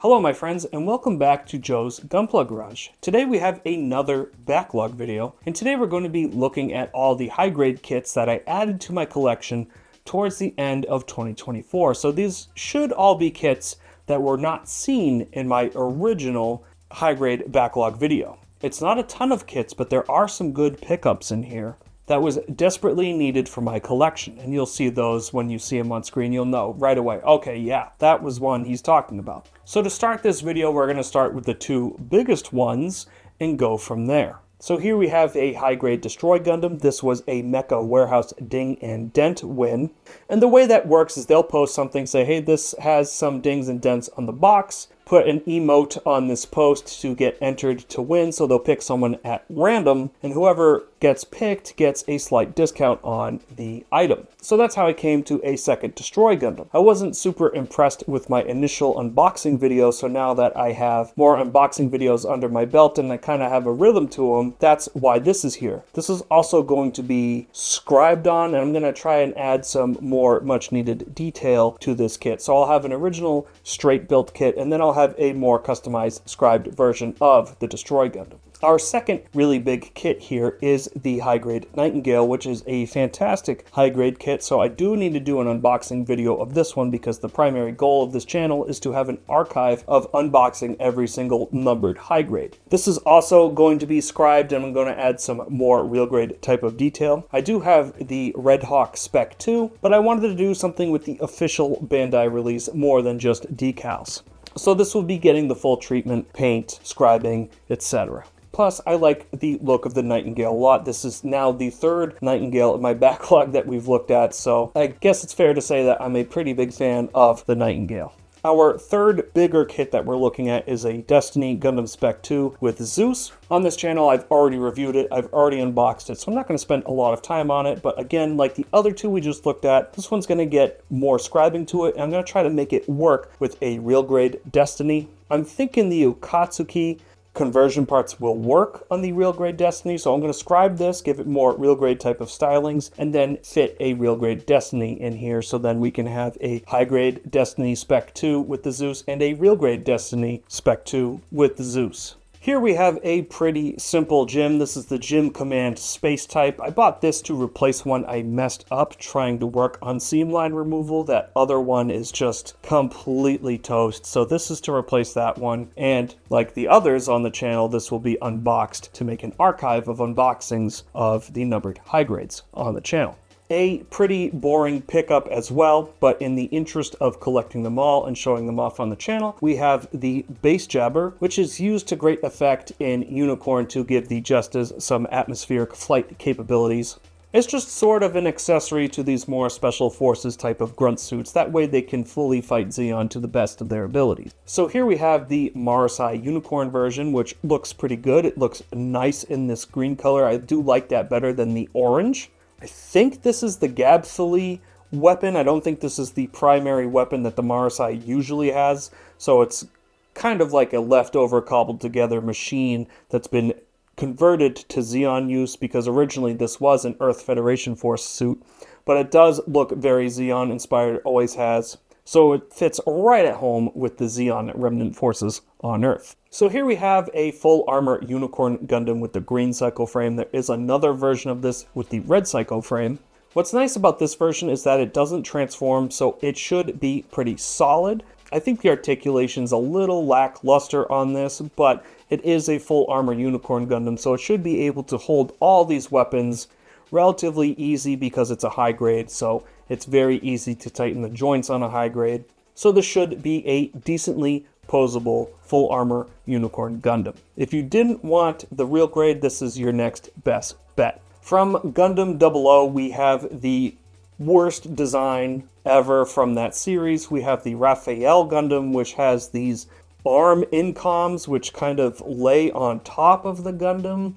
Hello my friends and welcome back to Joe's Gunpla Garage. Today we have another backlog video, and today we're going to be looking at all the high grade kits that I added to my collection towards the end of 2024. So these should all be kits that were not seen in my original high grade backlog video. It's not a ton of kits, but there are some good pickups in here that was desperately needed for my collection. And you'll see those when you see them on screen. You'll know right away, okay, yeah, that was one he's talking about. So to start this video, we're gonna start with the two biggest ones and go from there. So here we have a high-grade Destroy Gundam. This was a Mecha Warehouse Ding and Dent win. And the way that works is they'll post something, say, hey, this has some dings and dents on the box. Put an emote on this post to get entered to win, so they'll pick someone at random, and whoever gets picked gets a slight discount on the item. So that's how I came to a second Destroy Gundam. I wasn't super impressed with my initial unboxing video, so now that I have more unboxing videos under my belt and I kind of have a rhythm to them, that's why this is here. This is also going to be scribed on, and I'm going to try and add some more much needed detail to this kit. So I'll have an original straight built kit, and then I'll have a more customized scribed version of the Destroy Gundam. Our second really big kit here is the high-grade Nightingale, which is a fantastic high-grade kit, so I do need to do an unboxing video of this one because the primary goal of this channel is to have an archive of unboxing every single numbered high-grade. This is also going to be scribed, and I'm going to add some more real-grade type of detail. I do have the Red Hawk Spec 2, but I wanted to do something with the official Bandai release more than just decals. So this will be getting the full treatment, paint, scribing, etc. Plus, I like the look of the Nightingale a lot. This is now the third Nightingale in my backlog that we've looked at, so I guess it's fair to say that I'm a pretty big fan of the Nightingale. Our third bigger kit that we're looking at is a Destiny Gundam Spec 2 with Zeus. On this channel, I've already reviewed it, I've already unboxed it, so I'm not going to spend a lot of time on it, but again, like the other two we just looked at, this one's going to get more scribing to it, and I'm going to try to make it work with a real grade Destiny. I'm thinking the Ukatsuki conversion parts will work on the real grade Destiny, so I'm going to scribe this, give it more real grade type of stylings, and then fit a real grade Destiny in here, so then we can have a high grade Destiny Spec 2 with the Zeus and a real grade Destiny Spec 2 with the Zeus. Here we have a pretty simple gym. This is the Gym Command Space type. I bought this to replace one I messed up trying to work on seam line removal. That other one is just completely toast. So this is to replace that one. And like the others on the channel, this will be unboxed to make an archive of unboxings of the numbered high grades on the channel. A pretty boring pickup as well, but in the interest of collecting them all and showing them off on the channel, we have the Base Jabber, which is used to great effect in Unicorn to give the Justas some atmospheric flight capabilities. It's just sort of an accessory to these more special forces type of grunt suits. That way they can fully fight Zeon to the best of their abilities. So here we have the Marasai Unicorn version, which looks pretty good. It looks nice in this green color. I do like that better than the orange. I think this is the Gabthali weapon. I don't think this is the primary weapon that the Marasai usually has. So it's kind of like a leftover cobbled together machine that's been converted to Zeon use, because originally this was an Earth Federation Force suit. But it does look very Zeon inspired, it always has. So it fits right at home with the Zeon remnant forces on Earth. So here we have a full armor Unicorn Gundam with the green Psycho frame. There is another version of this with the red Psycho frame. What's nice about this version is that it doesn't transform, so it should be pretty solid. I think the articulation's a little lackluster on this, but it is a full armor Unicorn Gundam, so it should be able to hold all these weapons relatively easy because it's a high grade, so it's very easy to tighten the joints on a high grade. So this should be a decently posable full armor Unicorn Gundam. If you didn't want the real grade, this is your next best bet. From Gundam 00, we have the worst design ever from that series. We have the Raphael Gundam, which has these arm incoms which kind of lay on top of the Gundam,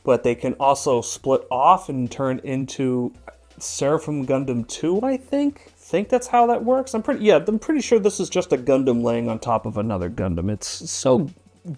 but they can also split off and turn into Seraphim Gundam 2, I think that's how that works. I'm pretty sure this is just a Gundam laying on top of another Gundam. It's so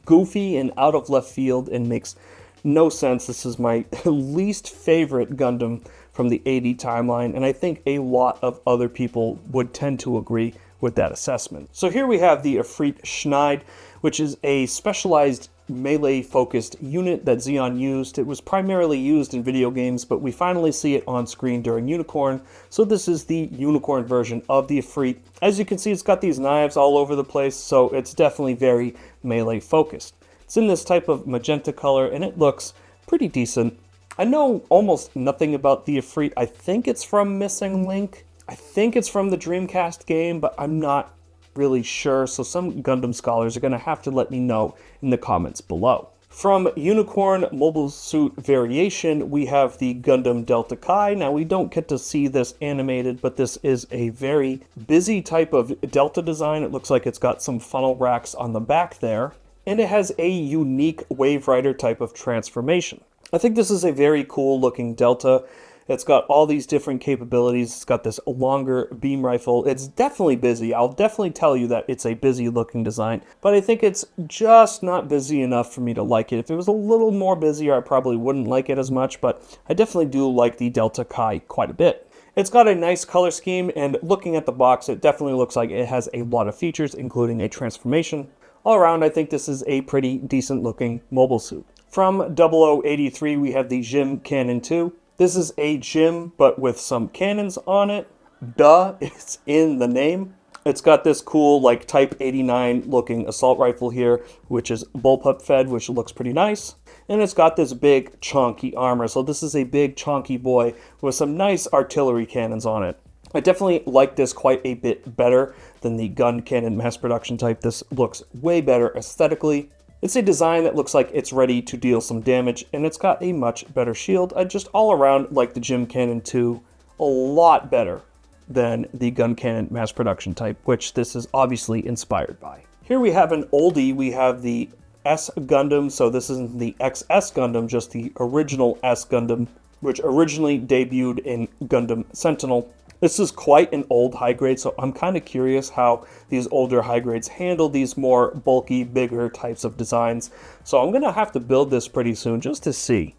goofy and out of left field and makes no sense. This is my least favorite Gundam from the AD timeline, and I think a lot of other people would tend to agree with that assessment. So here we have the Efreet Schneid, which is a specialized melee-focused unit that Xeon used. It was primarily used in video games, but we finally see it on screen during Unicorn. So this is the Unicorn version of the Efreet. As you can see, it's got these knives all over the place, so it's definitely very melee-focused. It's in this type of magenta color, and it looks pretty decent. I know almost nothing about the Efreet. I think it's from Missing Link. I think it's from the Dreamcast game, but I'm not really sure, so some Gundam scholars are going to have to let me know in the comments below. From Unicorn Mobile Suit Variation, we have the Gundam Delta Kai. Now, we don't get to see this animated, but this is a very busy type of Delta design. It looks like it's got some funnel racks on the back there, and it has a unique Wave Rider type of transformation. I think this is a very cool looking Delta. It's got all these different capabilities. It's got this longer beam rifle. It's definitely busy. I'll definitely tell you that it's a busy looking design, but I think it's just not busy enough for me to like it. If it was a little more busier, I probably wouldn't like it as much, but I definitely do like the Delta Kai quite a bit. It's got a nice color scheme, and looking at the box, it definitely looks like it has a lot of features, including a transformation. All around, I think this is a pretty decent looking mobile suit. From 0083, we have the Jim Cannon 2. This is a Jim, but with some cannons on it. Duh, it's in the name. It's got this cool, like, Type 89 looking assault rifle here, which is bullpup fed, which looks pretty nice. And it's got this big, chunky armor. So this is a big, chunky boy with some nice artillery cannons on it. I definitely like this quite a bit better than the gun cannon mass production type. This looks way better aesthetically. It's a design that looks like it's ready to deal some damage, and it's got a much better shield. I just all around like the Jim Cannon 2 a lot better than the gun cannon mass production type, which this is obviously inspired by. Here we have an oldie. We have the S Gundam, so this isn't the XS Gundam, just the original S Gundam, which originally debuted in Gundam Sentinel. This is quite an old high grade, so I'm kind of curious how these older high grades handle these more bulky, bigger types of designs. So I'm going to have to build this pretty soon just to see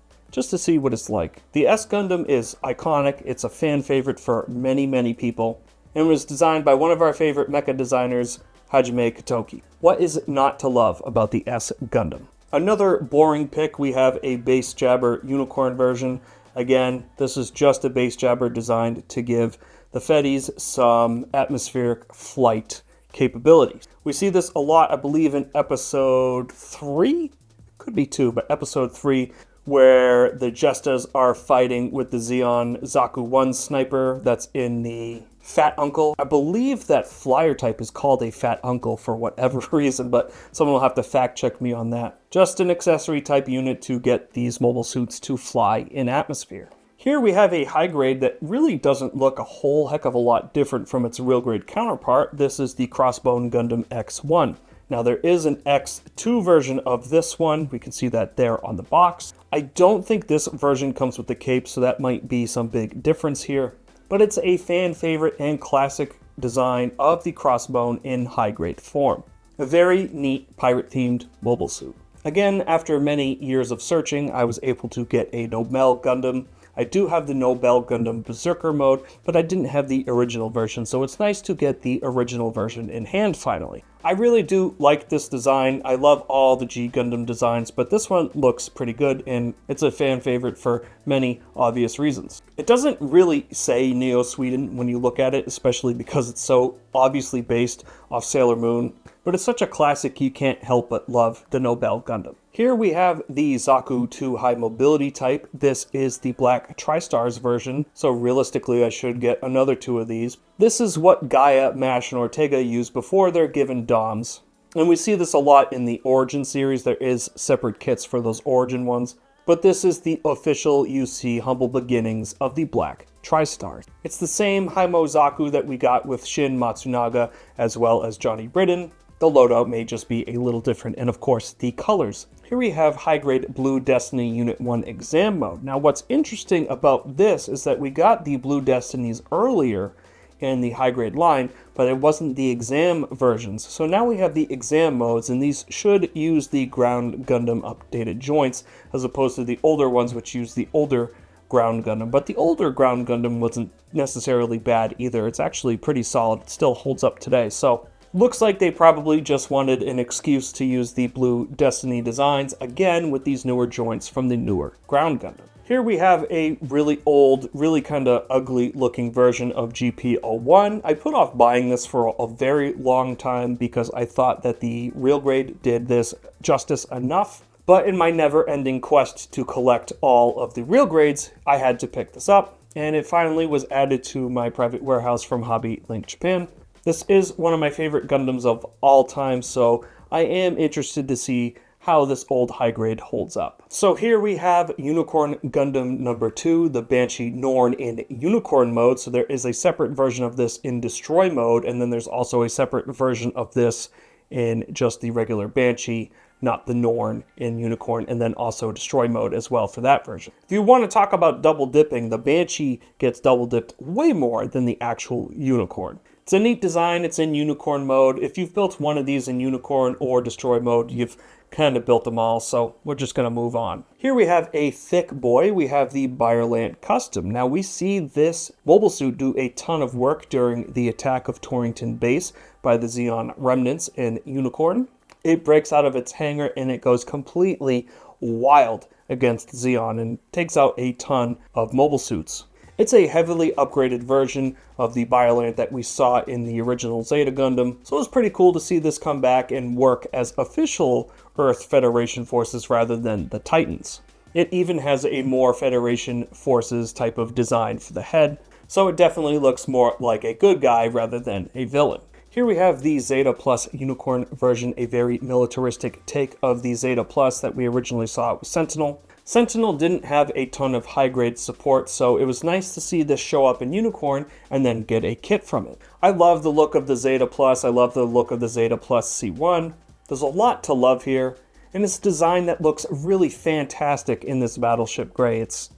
what it's like. The S Gundam is iconic. It's a fan favorite for many, many people, and was designed by one of our favorite mecha designers, Hajime Katoki. What is not to love about the S Gundam? Another boring pick, we have a base jabber unicorn version. Again, this is just a base jabber designed to give the Feddies some atmospheric flight capabilities. We see this a lot, I believe, in episode 3? Could be 2, but episode 3, where the Jestas are fighting with the Xeon Zaku 1 sniper that's in the Fat Uncle. I believe that flyer type is called a Fat Uncle for whatever reason, but someone will have to fact check me on that. Just an accessory type unit to get these mobile suits to fly in atmosphere. Here we have a high grade that really doesn't look a whole heck of a lot different from its real grade counterpart. This is the Crossbone Gundam X1. Now there is an X2 version of this one. We can see that there on the box. I don't think this version comes with the cape, so that might be some big difference here. But it's a fan favorite and classic design of the Crossbone in high grade form. A very neat pirate themed mobile suit. Again, after many years of searching, I was able to get a Nobel Gundam. I do have the Nobel Gundam Berserker mode, but I didn't have the original version, so it's nice to get the original version in hand finally. I really do like this design. I love all the G Gundam designs, but this one looks pretty good, and it's a fan favorite for many obvious reasons. It doesn't really say Neo Sweden when you look at it, especially because it's so obviously based off Sailor Moon, but it's such a classic you can't help but love the Nobel Gundam. Here we have the Zaku 2 High Mobility type. This is the Black Tri-Stars version, so realistically I should get another 2 of these. This is what Gaia, Mash, and Ortega use before they're given DOMs. And we see this a lot in the Origin series. There is separate kits for those Origin ones. But this is the official UC Humble Beginnings of the Black Tri-Stars. It's the same Haimo Zaku that we got with Shin Matsunaga as well as Johnny Britton. The loadout may just be a little different, and of course the colors. Here we have high-grade Blue Destiny Unit 1 exam mode. Now what's interesting about this is that we got the Blue Destinies earlier in the high-grade line, but it wasn't the exam versions. So now we have the exam modes, and these should use the Ground Gundam updated joints, as opposed to the older ones which use the older Ground Gundam, but the older Ground Gundam wasn't necessarily bad either. It's actually pretty solid. It still holds up today. So looks like they probably just wanted an excuse to use the blue Destiny designs again with these newer joints from the newer Ground Gundam. Here we have a really old, really kind of ugly looking version of GP01. I put off buying this for a very long time because I thought that the real grade did this justice enough. But in my never-ending quest to collect all of the real grades, I had to pick this up. And it finally was added to my private warehouse from Hobby Link Japan. This is one of my favorite Gundams of all time, so I am interested to see how this old high grade holds up. So here we have Unicorn Gundam number 2, the Banshee Norn in Unicorn mode. So there is a separate version of this in Destroy mode, and then there's also a separate version of this in just the regular Banshee, not the Norn in Unicorn, and then also Destroy mode as well for that version. If you want to talk about double dipping, the Banshee gets double dipped way more than the actual Unicorn. It's a neat design. It's in Unicorn mode. If you've built one of these in Unicorn or Destroy mode, you've kind of built them all, so we're just going to move on. Here we have a thick boy. We have the Byerland Custom. Now we see this mobile suit do a ton of work during the attack of Torrington Base by the Zeon remnants in Unicorn. It breaks out of its hangar and it goes completely wild against Zeon and takes out a ton of mobile suits. It's a heavily upgraded version of the Byerland that we saw in the original Zeta Gundam, so it was pretty cool to see this come back and work as official Earth Federation forces rather than the Titans. It even has a more Federation forces type of design for the head, so it definitely looks more like a good guy rather than a villain. Here we have the Zeta Plus Unicorn version, a very militaristic take of the Zeta Plus that we originally saw with Sentinel. Sentinel didn't have a ton of high-grade support, so it was nice to see this show up in Unicorn and then get a kit from it. I love the look of the Zeta Plus. I love the look of the Zeta Plus C1. There's a lot to love here, and it's a design that looks really fantastic in this Battleship Gray. It's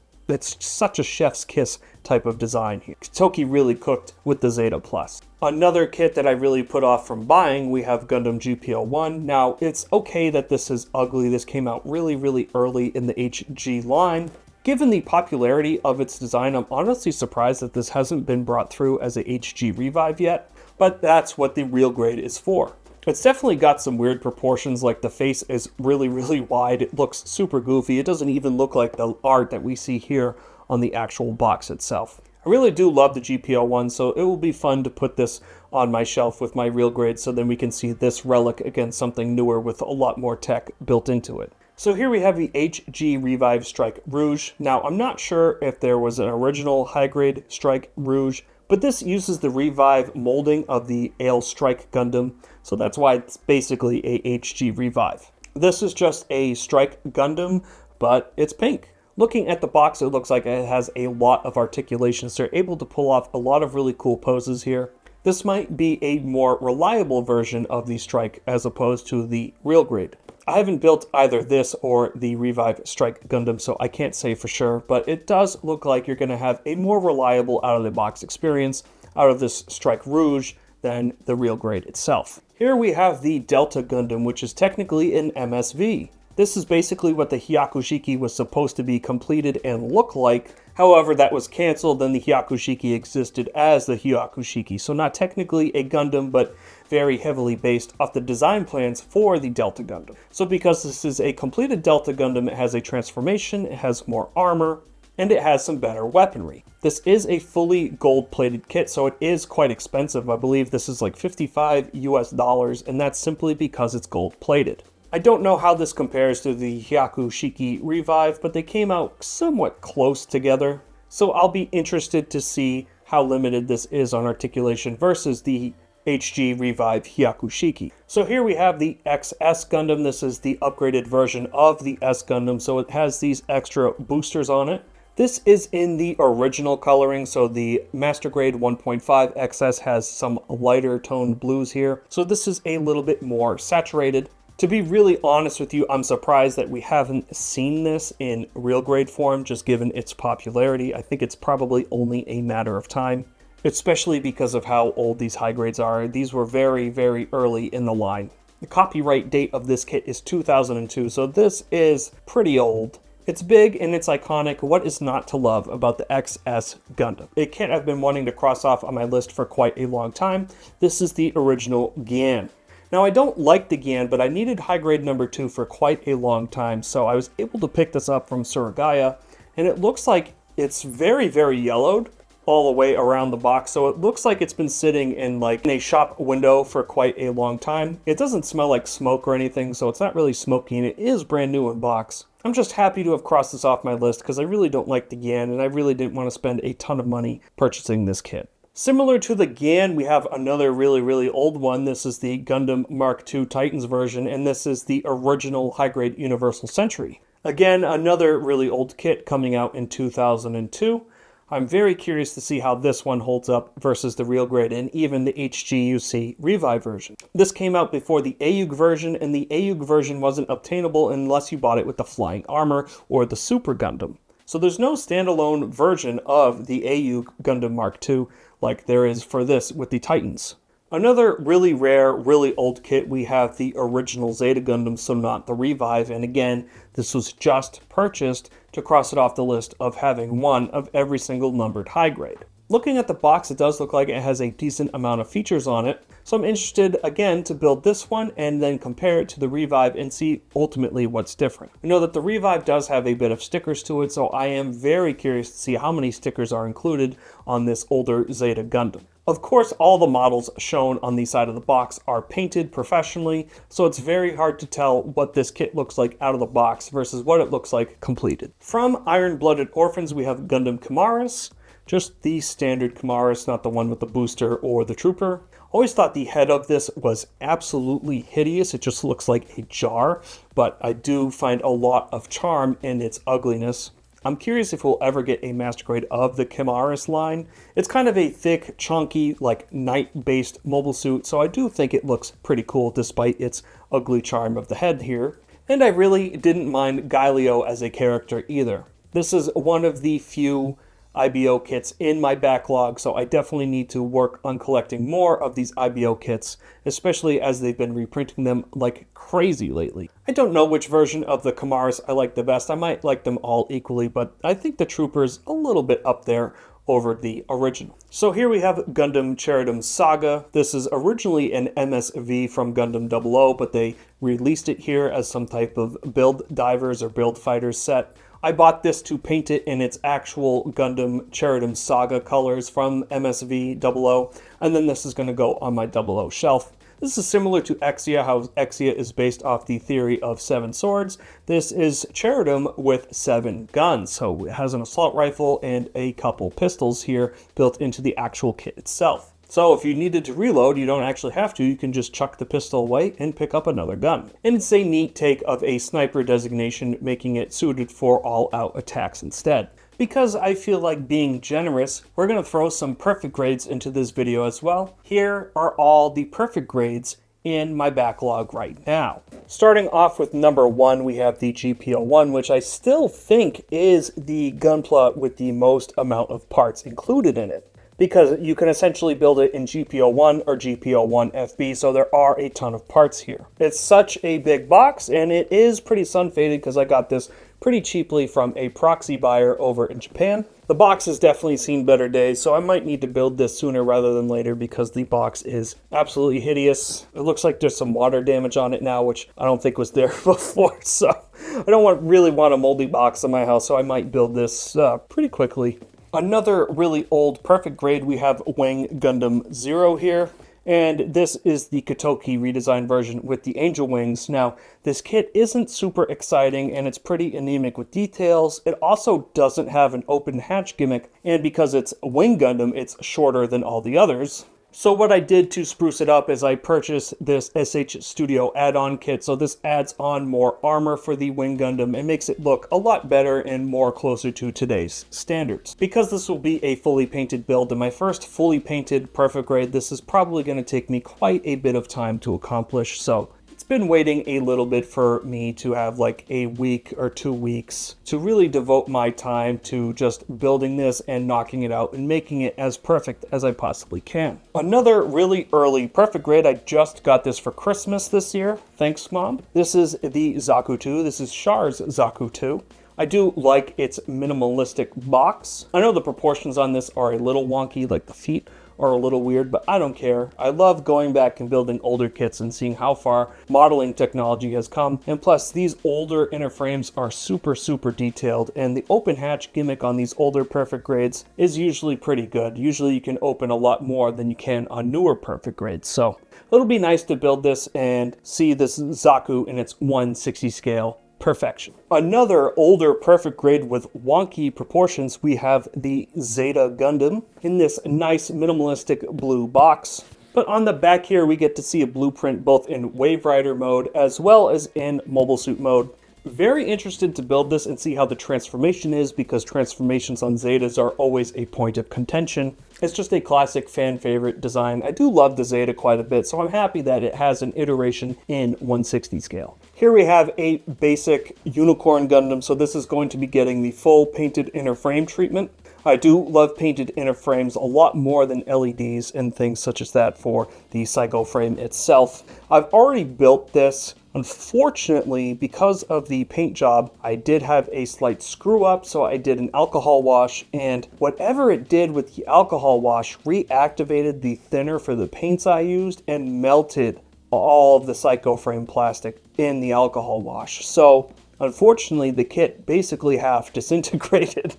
such a chef's kiss type of design here. Toki really cooked with the Zeta Plus. Another kit that I really put off from buying, we have Gundam GPO1. Now, it's okay that this is ugly. This came out really, really early in the HG line. Given the popularity of its design, I'm honestly surprised that this hasn't been brought through as a HG revive yet, but that's what the real grade is for. It's definitely got some weird proportions, like the face is really, really wide. It looks super goofy. It doesn't even look like the art that we see here on the actual box itself. I really do love the GPO1, so it will be fun to put this on my shelf with my real grade so then we can see this relic against something newer with a lot more tech built into it. So here we have the HG Revive Strike Rouge. Now, I'm not sure if there was an original high-grade Strike Rouge, but this uses the Revive molding of the Ale Strike Gundam, so that's why it's basically a HG Revive. This is just a Strike Gundam, but it's pink. Looking at the box, it looks like it has a lot of articulation, so they're able to pull off a lot of really cool poses here. This might be a more reliable version of the Strike as opposed to the real grade. I haven't built either this or the Revive Strike Gundam, so I can't say for sure, but it does look like you're going to have a more reliable out-of-the-box experience out of this Strike Rouge than the real grade itself. Here we have the Delta Gundam, which is technically an MSV. This is basically what the Hyakushiki was supposed to be completed and look like. However, that was canceled, and the Hyakushiki existed as the Hyakushiki. So not technically a Gundam, but very heavily based off the design plans for the Delta Gundam. So because this is a completed Delta Gundam, it has a transformation, it has more armor, and it has some better weaponry. This is a fully gold-plated kit, so it is quite expensive. I believe this is like $55 US, and that's simply because it's gold-plated. I don't know how this compares to the Hyakushiki Revive, but they came out somewhat close together. So I'll be interested to see how limited this is on articulation versus the HG Revive Hyakushiki. So here we have the XS Gundam. This is the upgraded version of the S Gundam, so it has these extra boosters on it. This is in the original coloring, so the Master Grade 1.5 XS has some lighter toned blues here. So this is a little bit more saturated. To be really honest with you, I'm surprised that we haven't seen this in real grade form, just given its popularity. I think it's probably only a matter of time, especially because of how old these high grades are. These were very, very early in the line. The copyright date of this kit is 2002, so this is pretty old. It's big and it's iconic. What is not to love about the XS Gundam? A kit I've been wanting to cross off on my list for quite a long time. This is the original Gian. Now I don't like the Gian, but I needed high grade number 2 for quite a long time, so I was able to pick this up from Surugaya, and it looks like it's very, very yellowed all the way around the box, so it looks like it's been sitting in like in a shop window for quite a long time. It doesn't smell like smoke or anything, so it's not really smoky, and it is brand new in box. I'm just happy to have crossed this off my list because I really don't like the Gian, and I really didn't want to spend a ton of money purchasing this kit. Similar to the Gian, we have another really, really old one. This is the Gundam Mark II Titans version, and this is the original high-grade Universal Century. Again, another really old kit coming out in 2002. I'm very curious to see how this one holds up versus the real grade and even the HGUC Revive version. This came out before the AUG version, and the AUG version wasn't obtainable unless you bought it with the Flying Armor or the Super Gundam. So there's no standalone version of the AUG Gundam Mark II like there is for this with the Titans. Another really rare, really old kit, we have the original Zeta Gundam, so not the Revive, and again, this was just purchased to cross it off the list of having one of every single numbered high grade. Looking at the box, it does look like it has a decent amount of features on it, so I'm interested again to build this one and then compare it to the Revive and see ultimately what's different. I know that the Revive does have a bit of stickers to it, so I am very curious to see how many stickers are included on this older Zeta Gundam. Of course, all the models shown on the side of the box are painted professionally, so it's very hard to tell what this kit looks like out of the box versus what it looks like completed. From Iron-Blooded Orphans, we have Gundam Chimaris, just the standard Chimaris, not the one with the booster or the trooper. Always thought the head of this was absolutely hideous. It just looks like a jar, but I do find a lot of charm in its ugliness. I'm curious if we'll ever get a master grade of the Chimaris line. It's kind of a thick, chunky, like knight-based mobile suit, so I do think it looks pretty cool despite its ugly charm of the head here. And I really didn't mind Gaelio as a character either. This is one of the few IBO kits in my backlog, so I definitely need to work on collecting more of these IBO kits, especially as they've been reprinting them like crazy lately. I don't know which version of the Chimaris I like the best. I might like them all equally, but I think the Trooper's a little bit up there over the original. So here we have Gundam Cherubim Saga. This is originally an MSV from Gundam 00, but they released it here as some type of build divers or build fighters set. I bought this to paint it in its actual Gundam Cherubim Saga colors from MSV 00, and then this is going to go on my 00 shelf. This is similar to Exia, how Exia is based off the theory of 7 swords. This is Cherubim with 7 guns, so it has an assault rifle and a couple pistols here built into the actual kit itself. So if you needed to reload, you don't actually have to. You can just chuck the pistol away and pick up another gun. And it's a neat take of a sniper designation, making it suited for all-out attacks instead. Because I feel like being generous, we're going to throw some perfect grades into this video as well. Here are all the perfect grades in my backlog right now. Starting off with number 1, we have the GP01, which I still think is the Gunpla with the most amount of parts included in it, because you can essentially build it in GP01 or GP01 FB, so there are a ton of parts here. It's such a big box, and it is pretty sun-faded because I got this pretty cheaply from a proxy buyer over in Japan. The box has definitely seen better days, so I might need to build this sooner rather than later because the box is absolutely hideous. It looks like there's some water damage on it now, which I don't think was there before, so I don't really want a moldy box in my house, so I might build this pretty quickly. Another really old perfect grade, we have Wing Gundam 0 here, and this is the Kotoki redesigned version with the angel wings. Now, this kit isn't super exciting and it's pretty anemic with details. It also doesn't have an open hatch gimmick, and because it's Wing Gundam, it's shorter than all the others. So what I did to spruce it up is I purchased this SH Studio add-on kit. So this adds on more armor for the Wing Gundam and makes it look a lot better and more closer to today's standards. Because this will be a fully painted build and my first fully painted perfect grade, this is probably going to take me quite a bit of time to accomplish. So it's been waiting a little bit for me to have like a week or 2 weeks to really devote my time to just building this and knocking it out and making it as perfect as I possibly can. Another really early perfect grade, I just got this for Christmas this year. Thanks, Mom. This is the Zaku 2. This is Char's Zaku 2. I do like its minimalistic box. I know the proportions on this are a little wonky, like the feet are a little weird, but I don't care. I love going back and building older kits and seeing how far modeling technology has come. And plus, these older inner frames are super, super detailed, and the open hatch gimmick on these older perfect grades is usually pretty good. Usually you can open a lot more than you can on newer perfect grades. So it'll be nice to build this and see this Zaku in its 1/60 scale perfection. Another older perfect grade with wonky proportions, we have the Zeta Gundam in this nice minimalistic blue box. But on the back here, we get to see a blueprint both in Wave Rider mode as well as in Mobile Suit mode. Very interested to build this and see how the transformation is, because transformations on Zetas are always a point of contention. It's just a classic fan favorite design. I do love the Zeta quite a bit, so I'm happy that it has an iteration in 1/60 scale. Here we have a basic Unicorn Gundam, so this is going to be getting the full painted inner frame treatment. I do love painted inner frames a lot more than LEDs and things such as that for the Psycho frame itself. I've already built this. Unfortunately, because of the paint job, I did have a slight screw up, so I did an alcohol wash, and whatever it did with the alcohol wash reactivated the thinner for the paints I used and melted all of the Psycho frame plastic in the alcohol wash. So unfortunately, the kit basically half disintegrated.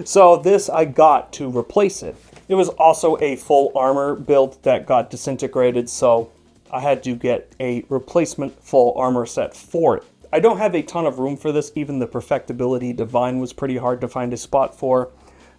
So this I got to replace it. It was also a full armor build that got disintegrated, so I had to get a replacement full armor set for it. I don't have a ton of room for this. Even the Perfectibility Divine was pretty hard to find a spot for.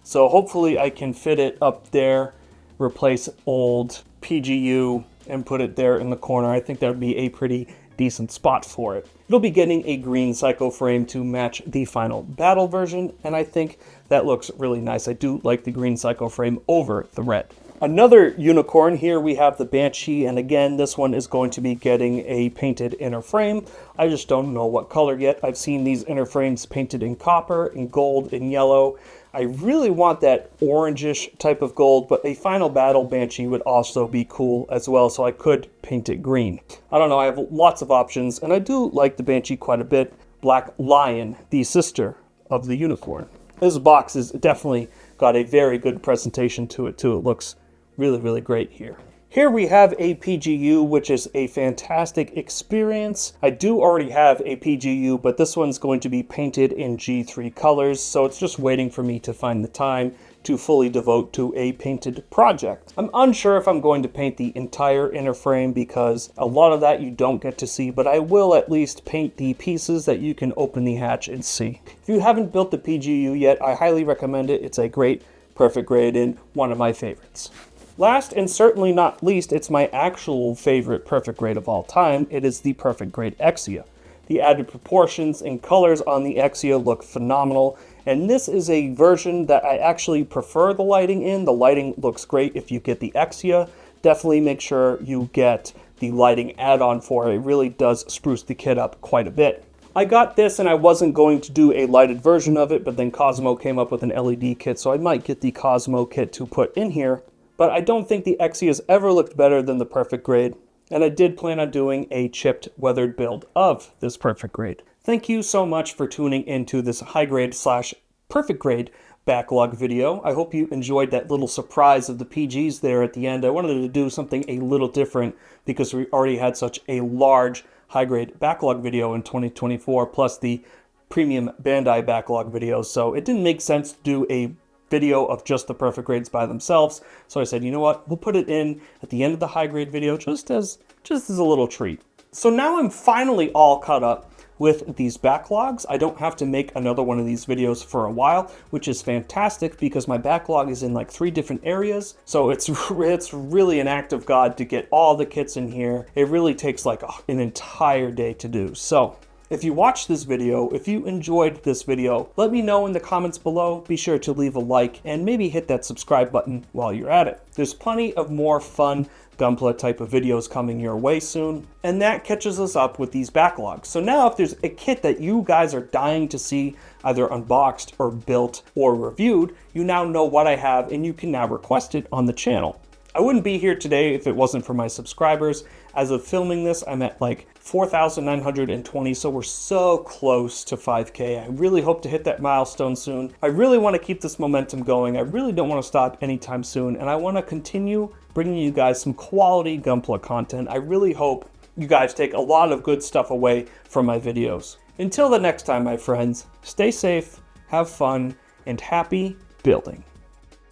So hopefully I can fit it up there, replace old PGU, and put it there in the corner. I think that would be a pretty decent spot for it. It'll be getting a green Psycho frame to match the final battle version, and I think that looks really nice. I do like the green Psycho frame over the red. Another unicorn, here we have the Banshee, and again, this one is going to be getting a painted inner frame. I just don't know what color yet. I've seen these inner frames painted in copper, in gold, in yellow. I really want that orangish type of gold, but a final battle Banshee would also be cool as well, so I could paint it green. I don't know, I have lots of options, and I do like the Banshee quite a bit. Black Lion, the sister of the unicorn. This box has definitely got a very good presentation to it too. It looks really, really great here. Here we have a PGU, which is a fantastic experience. I do already have a PGU, but this one's going to be painted in G3 colors, so it's just waiting for me to find the time to fully devote to a painted project. I'm unsure if I'm going to paint the entire inner frame because a lot of that you don't get to see, but I will at least paint the pieces that you can open the hatch and see. If you haven't built the PGU yet, I highly recommend it. It's a great perfect grade and one of my favorites. Last and certainly not least, it's my actual favorite perfect grade of all time. It is the perfect grade Exia. The added proportions and colors on the Exia look phenomenal, and this is a version that I actually prefer the lighting in. The lighting looks great if you get the Exia. Definitely make sure you get the lighting add-on for it. It really does spruce the kit up quite a bit. I got this and I wasn't going to do a lighted version of it, but then Cosmo came up with an LED kit, so I might get the Cosmo kit to put in here. But I don't think the Exia has ever looked better than the perfect grade, and I did plan on doing a chipped weathered build of this perfect grade. Thank you so much for tuning into this high grade / perfect grade backlog video. I hope you enjoyed that little surprise of the PGs there at the end. I wanted to do something a little different because we already had such a large high grade backlog video in 2024, plus the premium Bandai backlog videos, so it didn't make sense to do a video of just the perfect grades by themselves. So I said, you know what, we'll put it in at the end of the high grade video just as a little treat. So now I'm finally all caught up with these backlogs. I don't have to make another one of these videos for a while, which is fantastic because my backlog is in like 3 different areas. So it's really an act of God to get all the kits in here. It really takes like an entire day to do. So if you watched this video, if you enjoyed this video, let me know in the comments below. Be sure to leave a like and maybe hit that subscribe button while you're at it. There's plenty of more fun Gunpla type of videos coming your way soon, and that catches us up with these backlogs. So now if there's a kit that you guys are dying to see either unboxed or built or reviewed, you now know what I have and you can now request it on the channel. I wouldn't be here today if it wasn't for my subscribers. As of filming this, I'm at like 4,920, so we're so close to 5K. I really hope to hit that milestone soon. I really want to keep this momentum going. I really don't want to stop anytime soon, and I want to continue bringing you guys some quality Gunpla content. I really hope you guys take a lot of good stuff away from my videos. Until the next time, my friends, stay safe, have fun, and happy building.